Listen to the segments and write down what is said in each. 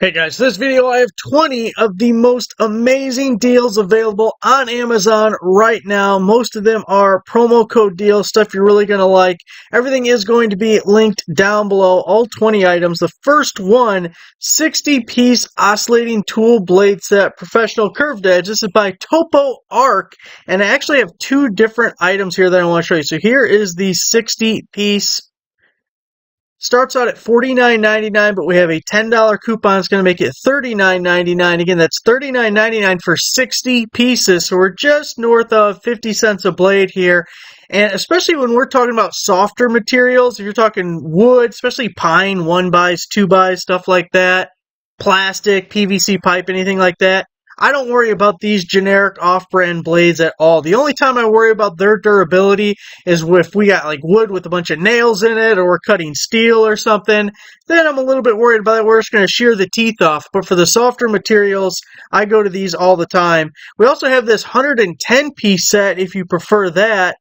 Hey guys, this video I have 20 of the most amazing deals available on Amazon right now. Most of them are promo code deals, stuff you're really going to like. Everything is going to be linked down below, all 20 items. The first one, 60-piece oscillating tool blade set, professional curved edge. This is by Topo Arc, and I actually have two different items here that I want to show you. So here is the 60-piece. Starts out at $49.99, but we have a $10 coupon. It's going to make it $39.99. Again, that's $39.99 for 60 pieces. So we're just north of 50 cents a blade here. And especially when we're talking about softer materials, if you're talking wood, especially pine, 1x, 2x, stuff like that, plastic, PVC pipe, anything like that, I don't worry about these generic off-brand blades at all. The only time I worry about their durability is if we got like wood with a bunch of nails in it, or we're cutting steel or something. Then I'm a little bit worried about it. We're just going to shear the teeth off. But for the softer materials, I go to these all the time. We also have this 110-piece set if you prefer that.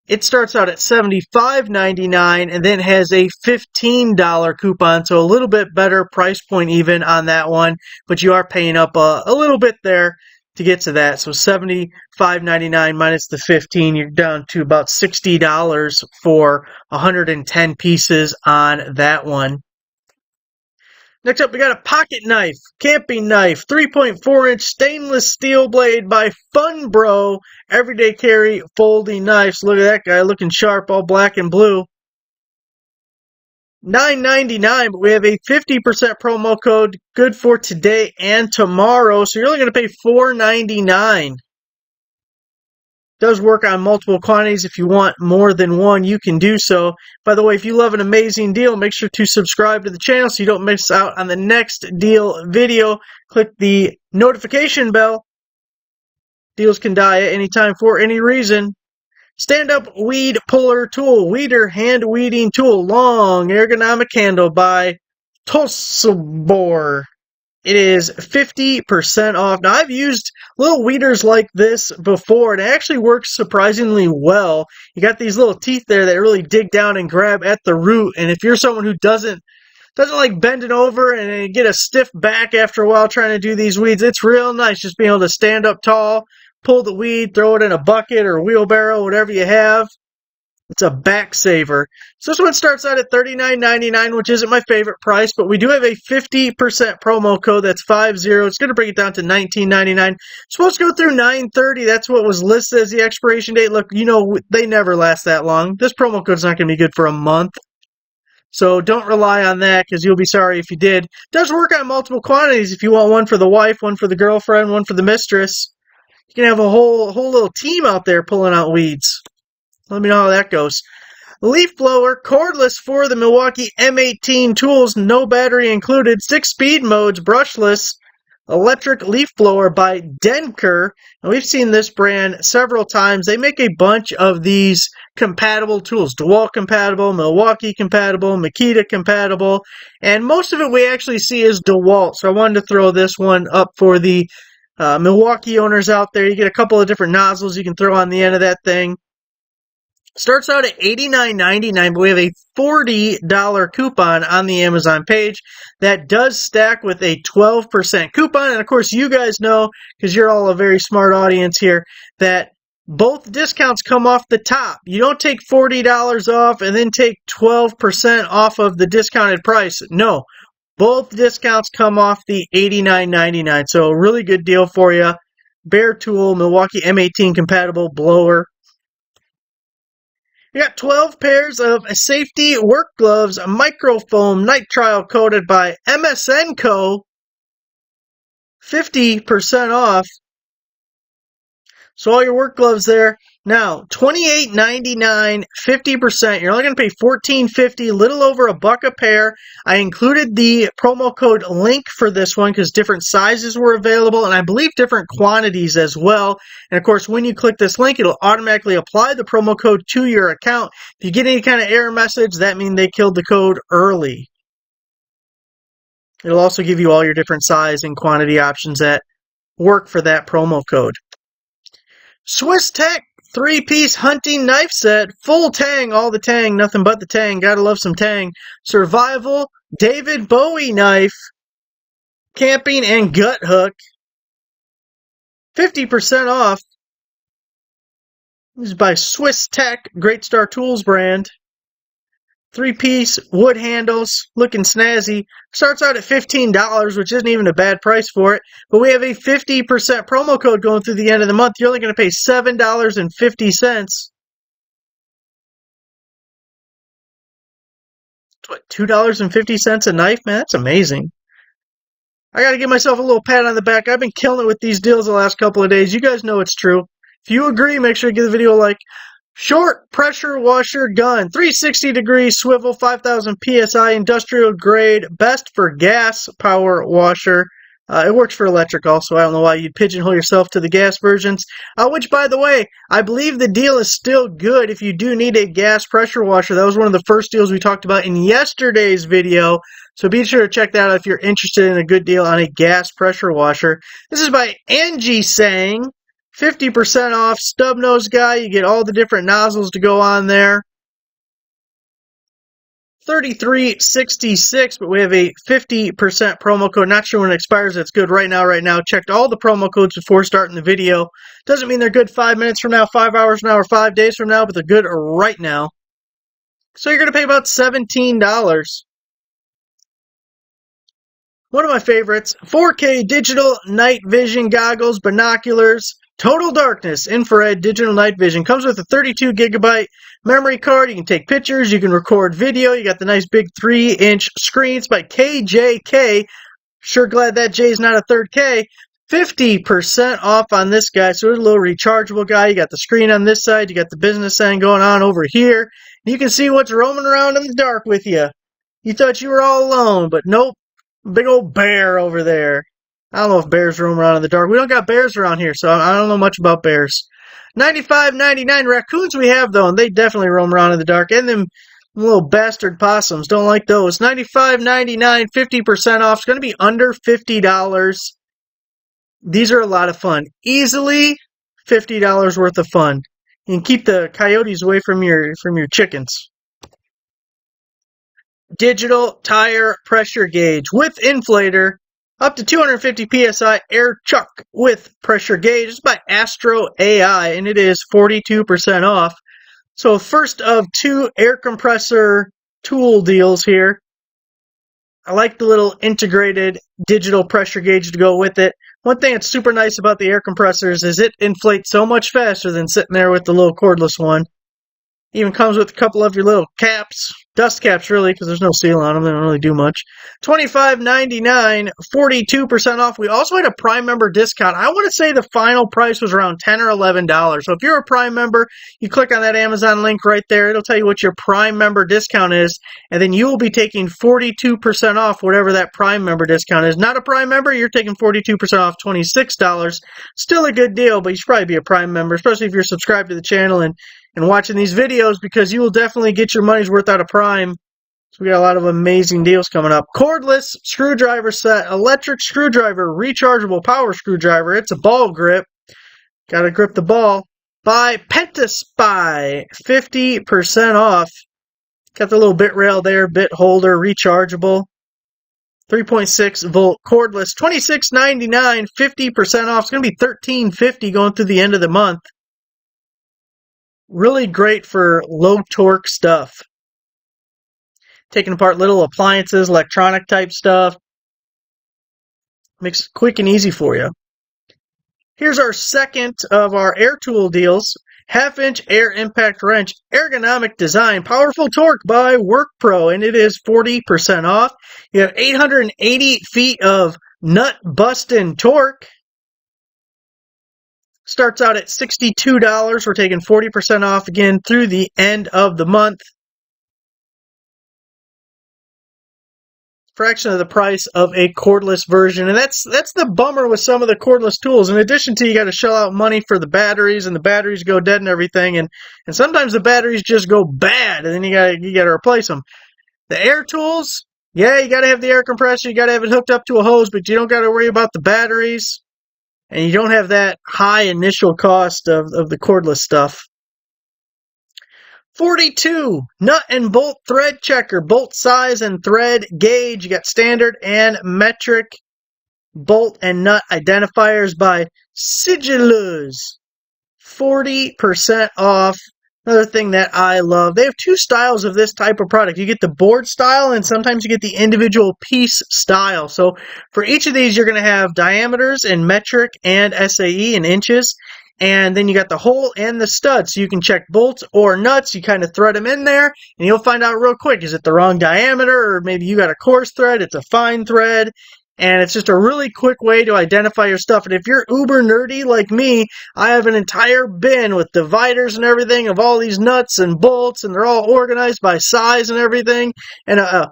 It starts out at $75.99 and then has a $15 coupon, so a little bit better price point even on that one, but you are paying up a little bit there to get to that. So $75.99 minus the 15, you're down to about $60 for 110 pieces on that one. Next up, we got a pocket knife, camping knife, 3.4-inch stainless steel blade by Fun Bro, everyday carry folding knives. Look at that guy looking sharp, all black and blue. $9.99, but we have a 50% promo code, good for today and tomorrow, so you're only going to pay $4.99. Does work on multiple quantities. If you want more than one, you can do so. By the way, if you love an amazing deal, make sure to subscribe to the channel so you don't miss out on the next deal video. Click the notification bell. Deals can die at any time for any reason. Stand-up weed puller tool, weeder hand weeding tool, long ergonomic handle by Tulsobor. It is 50% off. Now, I've used little weeders like this before, and it actually works surprisingly well. You got these little teeth there that really dig down and grab at the root, and if you're someone who doesn't like bending over and get a stiff back after a while trying to do these weeds, it's real nice just being able to stand up tall, pull the weed, throw it in a bucket or a wheelbarrow, whatever you have. It's a back saver. So this one starts out at $39.99, which isn't my favorite price, but we do have a 50% promo code. That's 50. It's going to bring it down to $19.99. Supposed to go through 9/30. That's what was listed as the expiration date. Look, you know, they never last that long. This promo code's not going to be good for a month. So don't rely on that, because you'll be sorry if you did. It does work on multiple quantities. If you want one for the wife, one for the girlfriend, one for the mistress, you can have a whole little team out there pulling out weeds. Let me know how that goes. Leaf blower, cordless for the Milwaukee M18 tools, no battery included, 6 speed modes, brushless, electric leaf blower by Denker. And we've seen this brand several times. They make a bunch of these compatible tools, DeWalt compatible, Milwaukee compatible, Makita compatible, and most of it we actually see is DeWalt. So I wanted to throw this one up for the Milwaukee owners out there. You get a couple of different nozzles you can throw on the end of that thing. Starts out at $89.99, but we have a $40 coupon on the Amazon page. That does stack with a 12% coupon. And of course, you guys know, because you're all a very smart audience here, that both discounts come off the top. You don't take $40 off and then take 12% off of the discounted price. No, both discounts come off the $89.99. So a really good deal for you. Bear Tool, Milwaukee M18 compatible blower. We got 12 pairs of safety work gloves, microfoam nitrile coated by MSN Co. 50% off. So all your work gloves there. Now, $28.99, 50%. You're only going to pay $14.50, little over $1 a pair. I included the promo code link for this one because different sizes were available, and I believe different quantities as well. And of course, when you click this link, it'll automatically apply the promo code to your account. If you get any kind of error message, that means they killed the code early. It'll also give you all your different size and quantity options that work for that promo code. Swiss Tech 3-piece hunting knife set, full tang, all the tang, nothing but the tang, gotta love some tang. Survival David Bowie knife, camping and gut hook. 50% off. This is by Swiss Tech, Great Star Tools brand. 3-piece wood handles, looking snazzy. Starts out at $15, which isn't even a bad price for it. But we have a 50% promo code going through the end of the month. You're only going to pay $7.50. What, $2.50 a knife? Man, that's amazing. I got to give myself a little pat on the back. I've been killing it with these deals the last couple of days. You guys know it's true. If you agree, make sure you give the video a like. Short pressure washer gun, 360-degree swivel, 5,000 PSI, industrial grade, best for gas power washer. It works for electric also. I don't know why you'd pigeonhole yourself to the gas versions. Which, by the way, I believe the deal is still good if you do need a gas pressure washer. That was one of the first deals we talked about in yesterday's video. So be sure to check that out if you're interested in a good deal on a gas pressure washer. This is by Angie Sang. 50% off stub nose guy. You get all the different nozzles to go on there. $33.66, but we have a 50% promo code. Not sure when it expires. It's good right now. Checked all the promo codes before starting the video. Doesn't mean they're good 5 minutes from now, 5 hours from now, or 5 days from now, but they're good right now. So you're going to pay about $17. One of my favorites, 4K digital night vision goggles, binoculars, total darkness, infrared digital night vision. Comes with a 32 gigabyte memory card. You can take pictures, you can record video. You got the nice big 3-inch screens by KJK. Sure glad that J's not a third K. 50% off on this guy. So it's a little rechargeable guy. You got the screen on this side. You got the business sign going on over here. You can see what's roaming around in the dark with you. You thought you were all alone, but nope. Big old bear over there. I don't know if bears roam around in the dark. We don't got bears around here, so I don't know much about bears. $95.99 raccoons we have, though, and they definitely roam around in the dark. And them little bastard possums. Don't like those. $95.99, 50% off. It's going to be under $50. These are a lot of fun. Easily $50 worth of fun. You can keep the coyotes away from your chickens. Digital tire pressure gauge with inflator, up to 250 PSI air chuck with pressure gauge. It's by Astro AI, and it is 42% off. So first of 2 air compressor tool deals here. I like the little integrated digital pressure gauge to go with it. One thing that's super nice about the air compressors is it inflates so much faster than sitting there with the little cordless one. Even comes with a couple of your little caps. Dust caps, really, because there's no seal on them. They don't really do much. $25.99, 42% off. We also had a Prime member discount. I want to say the final price was around $10 or $11. So if you're a Prime member, you click on that Amazon link right there. It'll tell you what your Prime member discount is. And then you will be taking 42% off whatever that Prime member discount is. Not a Prime member, you're taking 42% off $26. Still a good deal, but you should probably be a Prime member, especially if you're subscribed to the channel and watching these videos, because you will definitely get your money's worth out of Prime. So we got a lot of amazing deals coming up. Cordless screwdriver set, electric screwdriver, rechargeable power screwdriver. It's a ball grip. Got to grip the ball. By Pentaspy, 50% off. Got the little bit rail there, bit holder, rechargeable. 3.6 volt cordless, $26.99, 50% off. It's going to be $13.50 going through the end of the month. Really great for low torque stuff. Taking apart little appliances, electronic type stuff. Makes it quick and easy for you. Here's our second of our air tool deals. 1/2-inch air impact wrench, ergonomic design, powerful torque by WorkPro, and it is 40% off. You have 880 feet of nut busting torque. Starts out at $62. We're taking 40% off again through the end of the month. Fraction of the price of a cordless version. And that's the bummer with some of the cordless tools. In addition to, you got to shell out money for the batteries, and the batteries go dead and everything. And sometimes the batteries just go bad, and then you got to replace them. The air tools, yeah, you got to have the air compressor. You got to have it hooked up to a hose, but you don't got to worry about the batteries. And you don't have that high initial cost of the cordless stuff. 42, nut and bolt thread checker, bolt size and thread gauge. You got standard and metric. bolt and nut identifiers by Sigillus. 40% off. Another thing that I love. They have two styles of this type of product. You get the board style and sometimes you get the individual piece style. So for each of these, you're going to have diameters in metric and SAE in inches. And then you got the hole and the stud. So you can check bolts or nuts. You kind of thread them in there and you'll find out real quick. Is it the wrong diameter, or maybe you got a coarse thread? It's a fine thread. And it's just a really quick way to identify your stuff. And if you're uber nerdy like me, I have an entire bin with dividers and everything of all these nuts and bolts, and they're all organized by size and everything. And a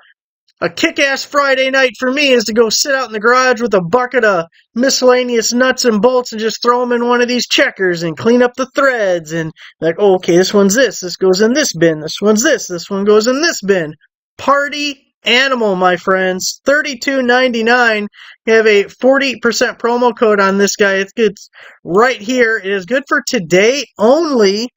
kick-ass Friday night for me is to go sit out in the garage with a bucket of miscellaneous nuts and bolts and just throw them in one of these checkers and clean up the threads. And like, oh, okay, this one's this goes in this bin, this one's this one goes in this bin. Party animal, my friends. $32.99. You have a 40% promo code on this guy. It's good right here. It is good for today only.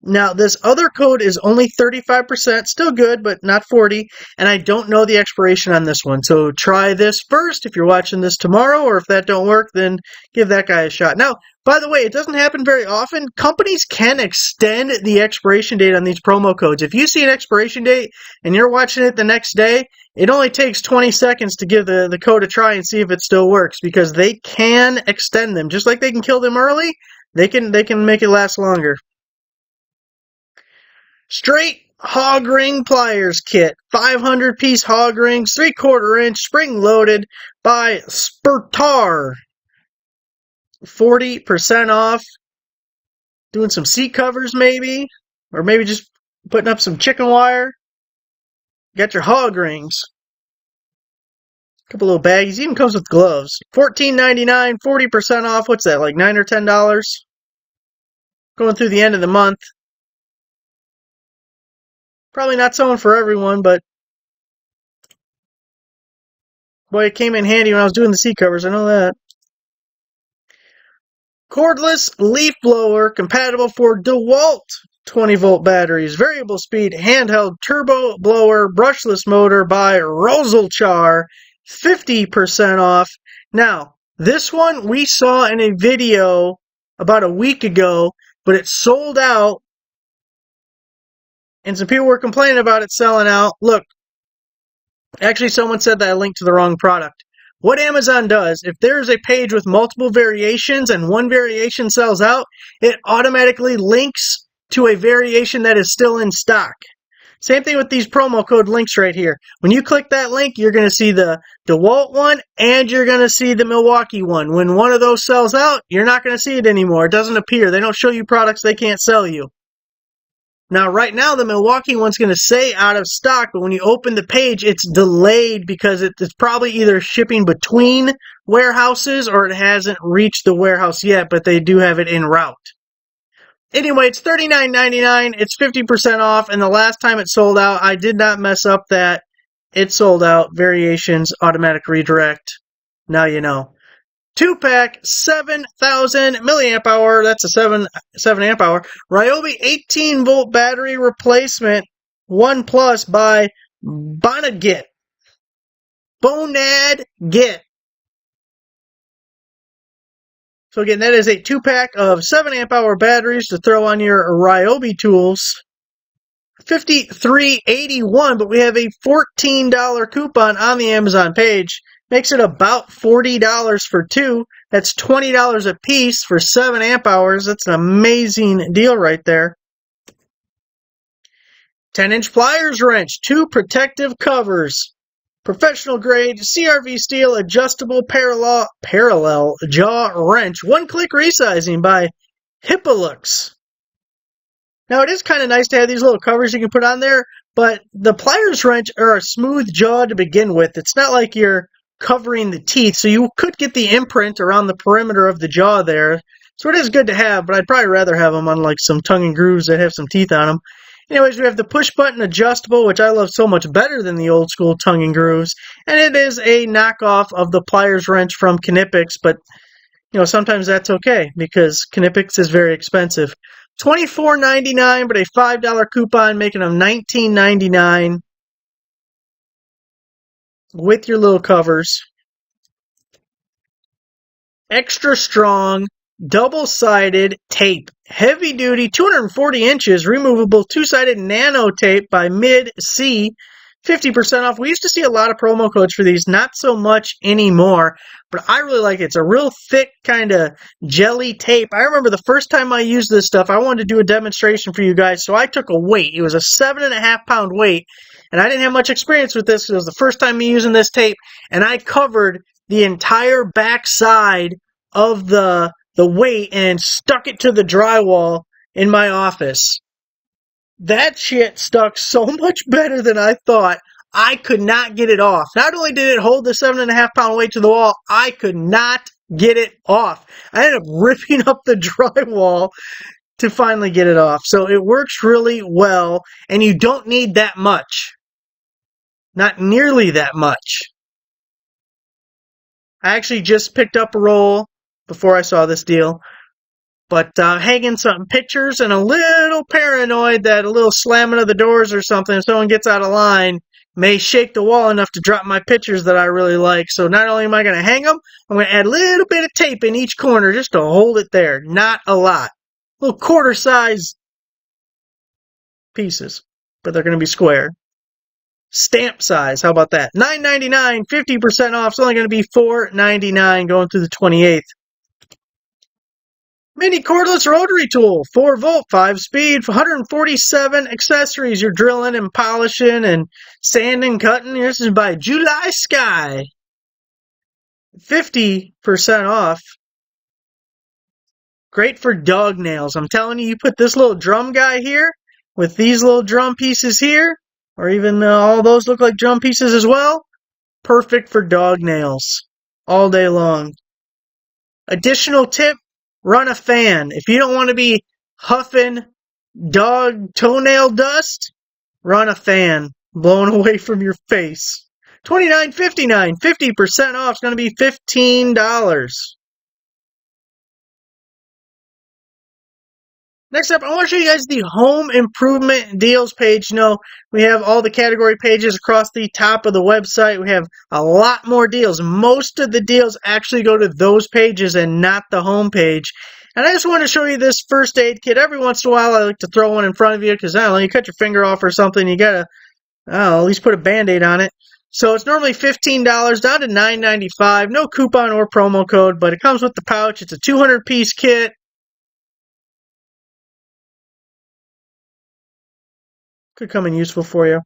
Now, this other code is only 35%, still good, but not 40, and I don't know the expiration on this one. So try this first if you're watching this tomorrow, or if that don't work, then give that guy a shot. Now, by the way, it doesn't happen very often. Companies can extend the expiration date on these promo codes. If you see an expiration date and you're watching it the next day, it only takes 20 seconds to give the code a try and see if it still works, because they can extend them. Just like they can kill them early, they can make it last longer. Straight hog ring pliers kit. 500-piece hog rings, 3/4 inch, spring loaded by Spurtar. 40% off. Doing some seat covers maybe. Or maybe just putting up some chicken wire. Got your hog rings. Couple little baggies. Even comes with gloves. $14.99, 40% off. What's that, like $9 or $10? Going through the end of the month. Probably not someone for everyone, but boy, it came in handy when I was doing the seat covers. I know that. Cordless leaf blower compatible for DeWalt 20-volt batteries. Variable speed handheld turbo blower brushless motor by Rosalchar. 50% off. Now, this one we saw in a video about a week ago, but it sold out. And some people were complaining about it selling out. Look, actually someone said that I linked to the wrong product. What Amazon does, if there's a page with multiple variations and one variation sells out, it automatically links to a variation that is still in stock. Same thing with these promo code links right here. When you click that link, you're going to see the DeWalt one and you're going to see the Milwaukee one. When one of those sells out, you're not going to see it anymore. It doesn't appear. They don't show you products they can't sell you. Now, right now, the Milwaukee one's going to say out of stock, but when you open the page, it's delayed because it's probably either shipping between warehouses or it hasn't reached the warehouse yet, but they do have it en route. Anyway, it's $39.99. It's 50% off, and the last time it sold out, I did not mess up that. It sold out. Variations, automatic redirect. Now you know. 2-pack, 7,000 milliamp hour. That's a 7 amp hour. Ryobi 18-volt battery replacement. 1 Plus by Bonadgit. Bonadgit. So again, that is a 2-pack of 7 amp hour batteries to throw on your Ryobi tools. $53.81, but we have a $14 coupon on the Amazon page. Makes it about $40 for two. That's $20 a piece for 7 amp hours. That's an amazing deal right there. 10-inch pliers wrench, 2 protective covers. Professional grade CRV steel adjustable parallel jaw wrench. 1-click resizing by Hippolux. Now, it is kind of nice to have these little covers you can put on there, but the pliers wrench are a smooth jaw to begin with. It's not like you're covering the teeth, so you could get the imprint around the perimeter of the jaw there. So it is good to have, but I'd probably rather have them on like some tongue and grooves that have some teeth on them. Anyways, we have the push button adjustable, which I love so much better than the old school tongue and grooves. And it is a knockoff of the pliers wrench from Knipex, but you know, sometimes that's okay because Knipex is very expensive. $24.99, but a $5 coupon making them $19.99 with your little covers. extra strong, double-sided tape. Heavy duty, 240 inches, removable, two-sided nano tape by Mid-C. 50% off. We used to see a lot of promo codes for these, not so much anymore, but I really like it. It's a real thick kind of jelly tape. I remember the first time I used this stuff, I wanted to do a demonstration for you guys, so I took a weight. It was a 7.5-pound weight, and I didn't have much experience with this. It was the first time me using this tape, and I covered the entire back side of the weight and stuck it to the drywall in my office. That shit stuck so much better than I thought. I could not get it off. Not only did it hold the 7.5-pound weight to the wall, I could not get it off. I ended up ripping up the drywall to finally get it off. So it works really well, and you don't need that much. Not nearly that much. I actually just picked up a roll before I saw this deal. But hanging some pictures and a little paranoid that a little slamming of the doors or something, if someone gets out of line, may shake the wall enough to drop my pictures that I really like. So not only am I going to hang them, I'm going to add a little bit of tape in each corner just to hold it there. Not a lot. Little quarter-size pieces, but they're going to be square. Stamp size, how about that? $9.99, 50% off. It's only going to be $4.99 going through the 28th. Mini cordless rotary tool, 4-volt, 5-speed, 147 accessories. You're drilling and polishing and sanding, cutting. This is by July Sky. 50% off. Great for dog nails. I'm telling you, you put this little drum guy here with these little drum pieces here, or even all those look like drum pieces as well. Perfect for dog nails all day long. Additional tip. Run a fan. If you don't want to be huffing dog toenail dust, run a fan. Blowing away from your face. $29.59. 50% off. It's going to be $15. Next up, I want to show you guys the home improvement deals page. You know, we have all the category pages across the top of the website. We have a lot more deals. Most of the deals actually go to those pages and not the home page. And I just want to show you this first aid kit. Every once in a while, I like to throw one in front of you because, I don't know, you cut your finger off or something, you got to, at least put a Band-Aid on it. So it's normally $15 down to $9.95. No coupon or promo code, but it comes with the pouch. It's a 200-piece kit. Could come in useful for you.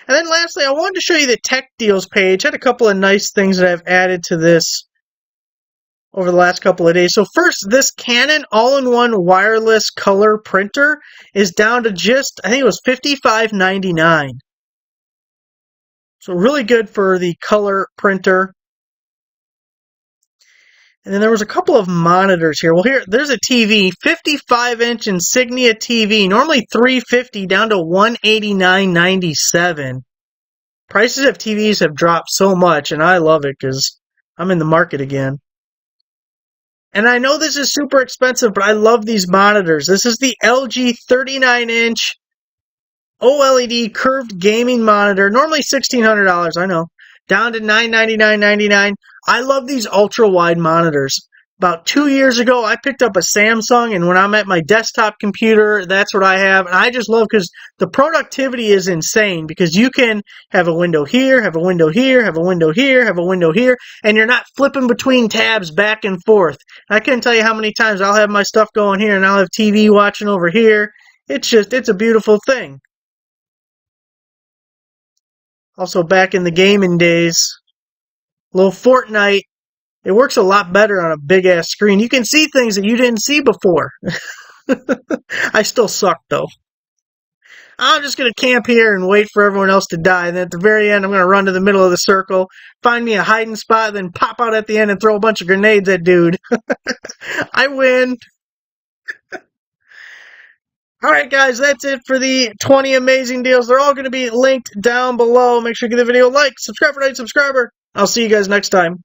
And then lastly, I wanted to show you the tech deals page. I had a couple of nice things that I've added to this over the last couple of days. So first, this Canon all-in-one wireless color printer is down to just, I think it was $55.99. So really good for the color printer. And then there was a couple of monitors here. Well, here, there's a TV, 55-inch Insignia TV, normally $350 down to $189.97. Prices of TVs have dropped so much, and I love it because I'm in the market again. And I know this is super expensive, but I love these monitors. This is the LG 39-inch OLED curved gaming monitor, normally $1,600, I know, down to $999.99. I love these ultra-wide monitors. About 2 years ago, I picked up a Samsung, and when I'm at my desktop computer, that's what I have. And I just love because the productivity is insane because you can have a window here, have a window here, have a window here, have a window here, and you're not flipping between tabs back and forth. I can't tell you how many times I'll have my stuff going here, and I'll have TV watching over here. It's a beautiful thing. Also, back in the gaming days, little Fortnite, it works a lot better on a big-ass screen. You can see things that you didn't see before. I still suck, though. I'm just going to camp here and wait for everyone else to die. And then at the very end, I'm going to run to the middle of the circle, find me a hiding spot, then pop out at the end and throw a bunch of grenades at dude. I win. Alright guys, that's it for the 20 amazing deals. They're all going to be linked down below. Make sure you give the video a like, subscribe for 9 subscriber. I'll see you guys next time.